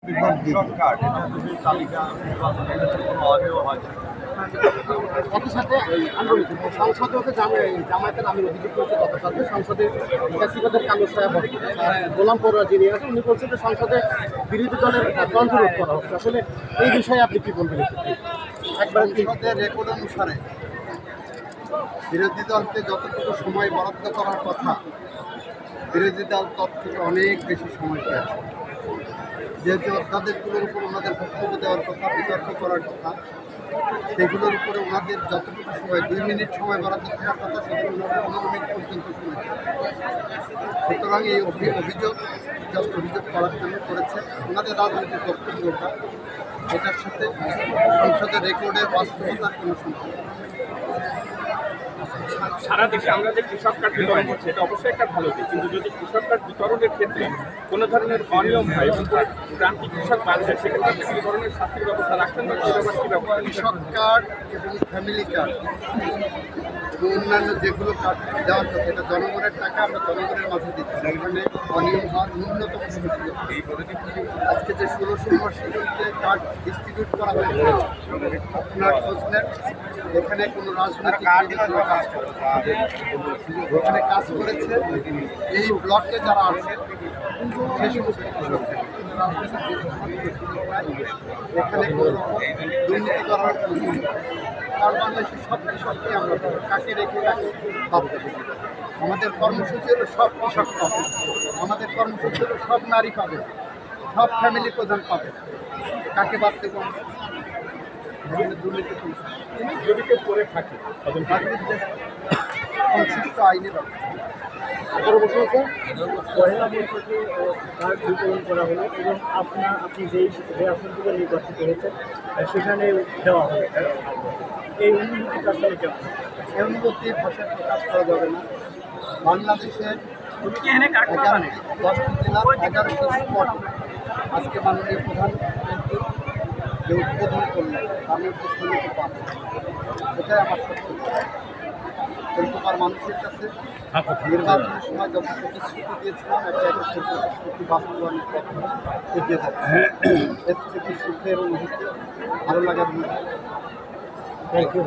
Shortcut এটা যদি তালিকা নির্বাচন এটা তো কোনো অডিও হয় না। একই সাথে আন্দোলিত সংসদে হচ্ছে জামায়াতের আমি অভিযোগ করেছি গতকালকে সংসদে ব্যক্তিগত কালো ছায়া গোলাম পড়ুয়া যিনি আছেন উনি বলছেন যে সংসদে বিরোধী দলের কণ্ঠ রোধ করা হচ্ছে। আসলে এই বিষয়ে আপনি কি বলবেন? একবার সংসদের রেকর্ড অনুসারে বিরোধী দলকে যতটুকু সময় বরাদ্দ করার কথা বিরোধী দল তত থেকে অনেক বেশি সময় পেয়েছে। যেহেতু অধ্যাদেশগুলোর উপর ওনাদের বক্তব্য দেওয়ার কথা, বিতর্ক করার কথা, সেগুলোর উপরে ওনাদের যতটুকু সময় 2 মিনিট সময় বরাদ্দ থাকার কথা সেগুলো ওনারা 15 মিনিট পর্যন্ত সময় পেয়েছে। সুতরাং এই অভিযোগ করার জন্য করেছে ওনাদের রাজনৈতিক বক্তব্যটা, এটার সাথে সংসদের রেকর্ডের বাস্তবতার কোনো সম্পর্ক। সারা দেশে আমরা যে কৃষক কার্ড বিতরণ করছি এটা অবশ্যই একটা ভালো দিক, কিন্তু যদি কৃষক কার্ড বিতরণের ক্ষেত্রে কোনো ধরনের অনিয়ম হয় এবং প্রান্তিক কৃষক বাদ যায় সেক্ষেত্রে আপনি কী ধরনের শাস্তির ব্যবস্থা রাখছেন বা কী ব্যবস্থা? কৃষক কার্ড এবং ফ্যামিলি কার্ড এবং অন্যান্য যেগুলো কার্ড দেওয়ার কথা এটা জনগণের টাকা আমরা জনগণের মাঝে দিচ্ছি। এখানে অনিয়ম হওয়ার ন্যূনতম সুযোগ। আজকে যে 1600 মসজিদকে কার্ড ডিস্ট্রিবিউট করা হয়েছে আপনার খোঁজ নেন, এখানে কোনো রাজনৈতিক ওখানে কাজ করেছে এই ব্লকে যারা আছে সে সমস্ত এখানে কোনো দুর্নীতি করার কারণ বাংলাদেশের সব কৃষককে আমরা কাকে রেখে কাকে ভাবতে পারি। আমাদের কর্মসূচি হলো সব কৃষক পাবে, আমাদের কর্মসূচি হলো সব নারী পাবে, সব ফ্যামিলি প্রধান পাবে, কাকে বাদ দেবো আমরা? দুর্নীতি যদি কেউ করে থাকে সংশ্লিষ্ট আইনের পরবর্তী হচ্ছে পহেলা বৈশাখে কার্ড বিতরণ করা হলো এবং আপনি যে আসন থেকে নির্বাচিত হয়েছেন সেখানে দেওয়া হবে। এই অনুভূতিটা আসলে কেমন? এই অনুভূতি ভাষায় প্রকাশ করা যাবে না। বাংলাদেশের 10টি জেলা 11টি স্পট আজকে মাননীয় প্রধানমন্ত্রী যে উদ্বোধন করলেন তার মধ্যে 16টি পান, এটাই আমার সত্য। কলকাতার মানুষের কাছে নির্বাচনের সময় যত প্রতিশ্রুতি দিয়েছিলাম একটা প্রতিশ্রুতি বাস্তবায়নের পথ এগিয়ে যাচ্ছে। এর থেকে সুখের অনুভূতি, ভালো লাগার অনুভূতি। Thank you.